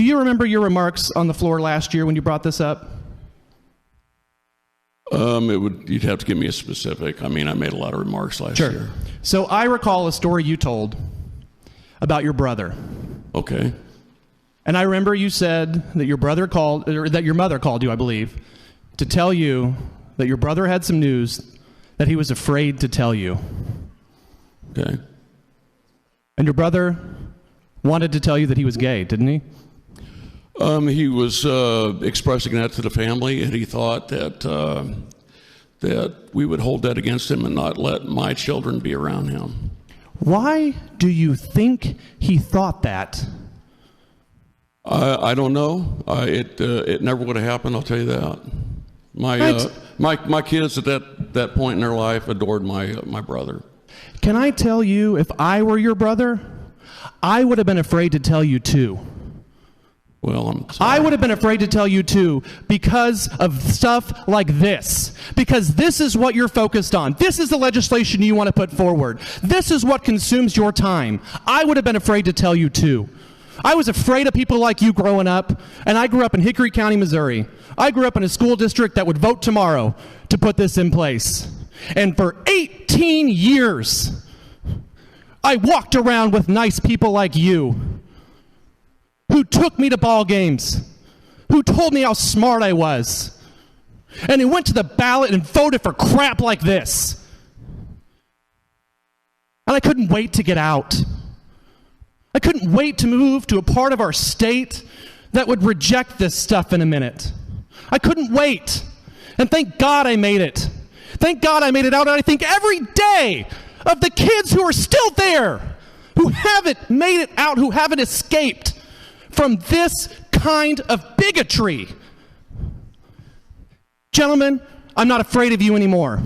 Do you remember your remarks on the floor last year when you brought this up? You'd have to give me a specific. I mean, I made a lot of remarks last year. So I recall a story you told about your brother. Okay. And I remember you said that your brother called, or that your mother called you, I believe, to tell you that your brother had some news that he was afraid to tell you. Okay. And your brother wanted to tell you that he was gay, didn't he? He was expressing that to the family, and he thought that we would hold that against him and not let my children be around him. Why do you think he thought that? I don't know. It never would have happened, I'll tell you that. My kids at that point in their life adored my brother. Can I tell you, if I were your brother, I would have been afraid to tell you too. Well, I'm sorry. I would have been afraid to tell you too because of stuff like this. Because this is what you're focused on. This is the legislation you want to put forward. This is what consumes your time. I would have been afraid to tell you too. I was afraid of people like you growing up, and I grew up in Hickory County, Missouri. I grew up in a school district that would vote tomorrow to put this in place. And for 18 years, I walked around with nice people like you, who took me to ball games, who told me how smart I was, and who went to the ballot and voted for crap like this. And I couldn't wait to get out. I couldn't wait to move to a part of our state that would reject this stuff in a minute. I couldn't wait. And thank God I made it. Thank God I made it out, and I think every day of the kids who are still there, who haven't made it out, who haven't escaped from this kind of bigotry. Gentlemen, I'm not afraid of you anymore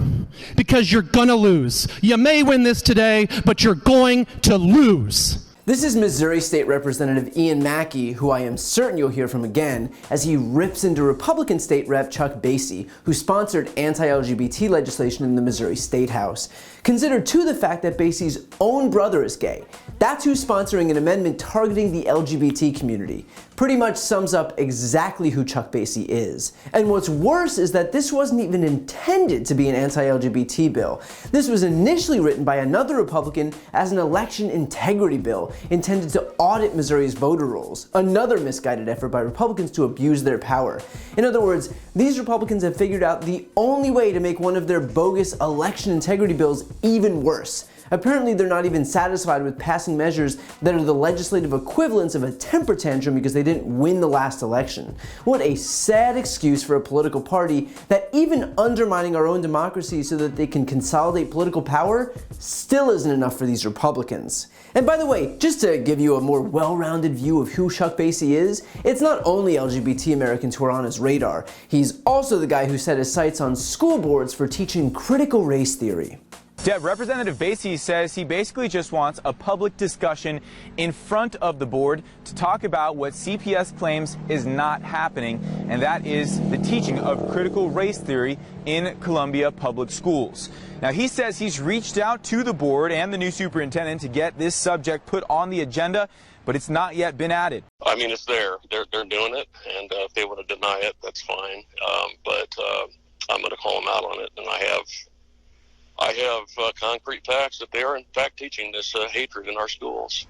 because you're gonna lose. You may win this today, but you're going to lose. This is Missouri State Representative Ian Mackey, who I am certain you'll hear from again, as he rips into Republican State Rep Chuck Bassey, who sponsored anti-LGBT legislation in the Missouri State House. Consider too the fact that Bassey's own brother is gay. That's who's sponsoring an amendment targeting the LGBT community. Pretty much sums up exactly who Chuck Bassey is. And what's worse is that this wasn't even intended to be an anti-LGBT bill. This was initially written by another Republican as an election integrity bill intended to audit Missouri's voter rolls. Another misguided effort by Republicans to abuse their power. In other words, these Republicans have figured out the only way to make one of their bogus election integrity bills even worse. Apparently they're not even satisfied with passing measures that are the legislative equivalents of a temper tantrum because they didn't win the last election. What a sad excuse for a political party that even undermining our own democracy so that they can consolidate political power still isn't enough for these Republicans. And by the way, just to give you a more well-rounded view of who Chuck Bassey is, it's not only LGBT Americans who are on his radar. He's also the guy who set his sights on school boards for teaching critical race theory. Deb, Representative Bassey says he basically just wants a public discussion in front of the board to talk about what CPS claims is not happening, and that is the teaching of critical race theory in Columbia public schools. Now, he says he's reached out to the board and the new superintendent to get this subject put on the agenda, but it's not yet been added. I mean, it's there. They're doing it, and if they want to deny it, that's fine. But I'm going to call them out on it, and I have concrete facts that they are in fact teaching this hatred in our schools.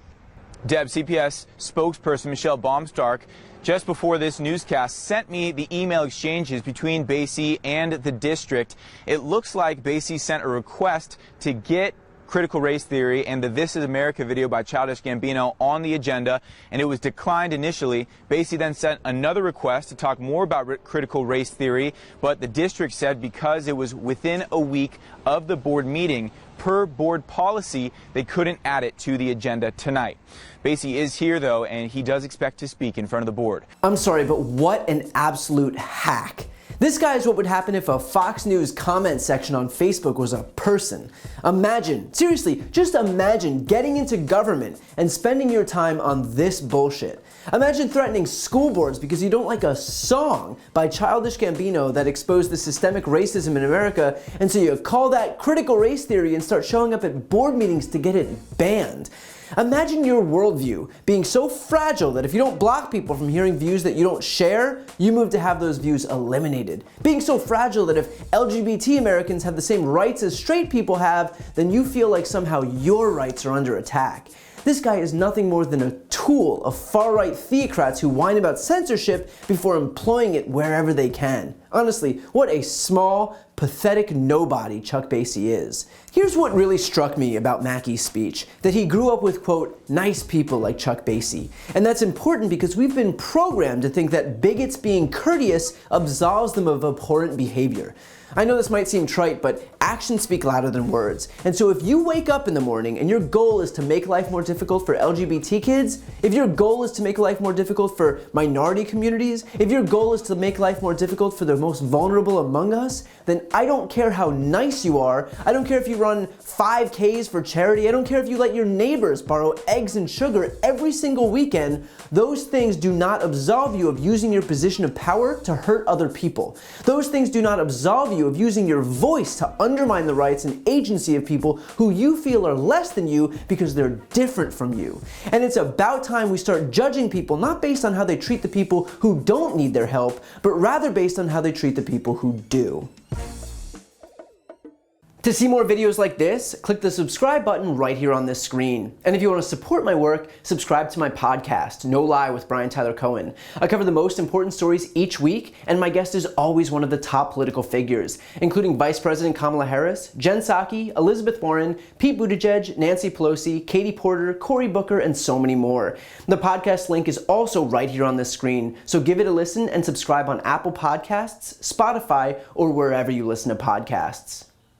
Deb, CPS spokesperson Michelle Baumstark, just before this newscast, sent me the email exchanges between Bassey and the district. It looks like Bassey sent a request to get critical race theory and the This Is America video by Childish Gambino on the agenda, and it was declined initially. Bassey then sent another request to talk more about critical race theory, but the district said because it was within a week of the board meeting, per board policy, they couldn't add it to the agenda tonight. Bassey is here, though, and he does expect to speak in front of the board. I'm sorry, but what an absolute hack. This guy is what would happen if a Fox News comment section on Facebook was a person. Imagine, seriously, just imagine getting into government and spending your time on this bullshit. Imagine threatening school boards because you don't like a song by Childish Gambino that exposed the systemic racism in America, and so you call that critical race theory and start showing up at board meetings to get it banned. Imagine your worldview being so fragile that if you don't block people from hearing views that you don't share, you move to have those views eliminated. Being so fragile that if LGBT Americans have the same rights as straight people have, then you feel like somehow your rights are under attack. This guy is nothing more than a tool of far-right theocrats who whine about censorship before employing it wherever they can. Honestly, what a small, pathetic nobody Chuck Bassey is. Here's what really struck me about Mackey's speech, that he grew up with, quote, nice people like Chuck Bassey. And that's important because we've been programmed to think that bigots being courteous absolves them of abhorrent behavior. I know this might seem trite, but actions speak louder than words. And so if you wake up in the morning and your goal is to make life more difficult for LGBT kids, if your goal is to make life more difficult for minority communities, if your goal is to make life more difficult for the most vulnerable among us, then I don't care how nice you are, I don't care if you run 5Ks for charity, I don't care if you let your neighbors borrow eggs and sugar every single weekend, those things do not absolve you of using your position of power to hurt other people. Those things do not absolve you of using your voice to undermine the rights and agency of people who you feel are less than you because they're different from you. And it's about time we start judging people not based on how they treat the people who don't need their help, but rather based on how they treat the people who do. To see more videos like this, click the subscribe button right here on this screen. And if you want to support my work, subscribe to my podcast, No Lie with Brian Tyler Cohen. I cover the most important stories each week, and my guest is always one of the top political figures, including Vice President Kamala Harris, Jen Psaki, Elizabeth Warren, Pete Buttigieg, Nancy Pelosi, Katie Porter, Cory Booker, and so many more. The podcast link is also right here on this screen, so give it a listen and subscribe on Apple Podcasts, Spotify, or wherever you listen to podcasts.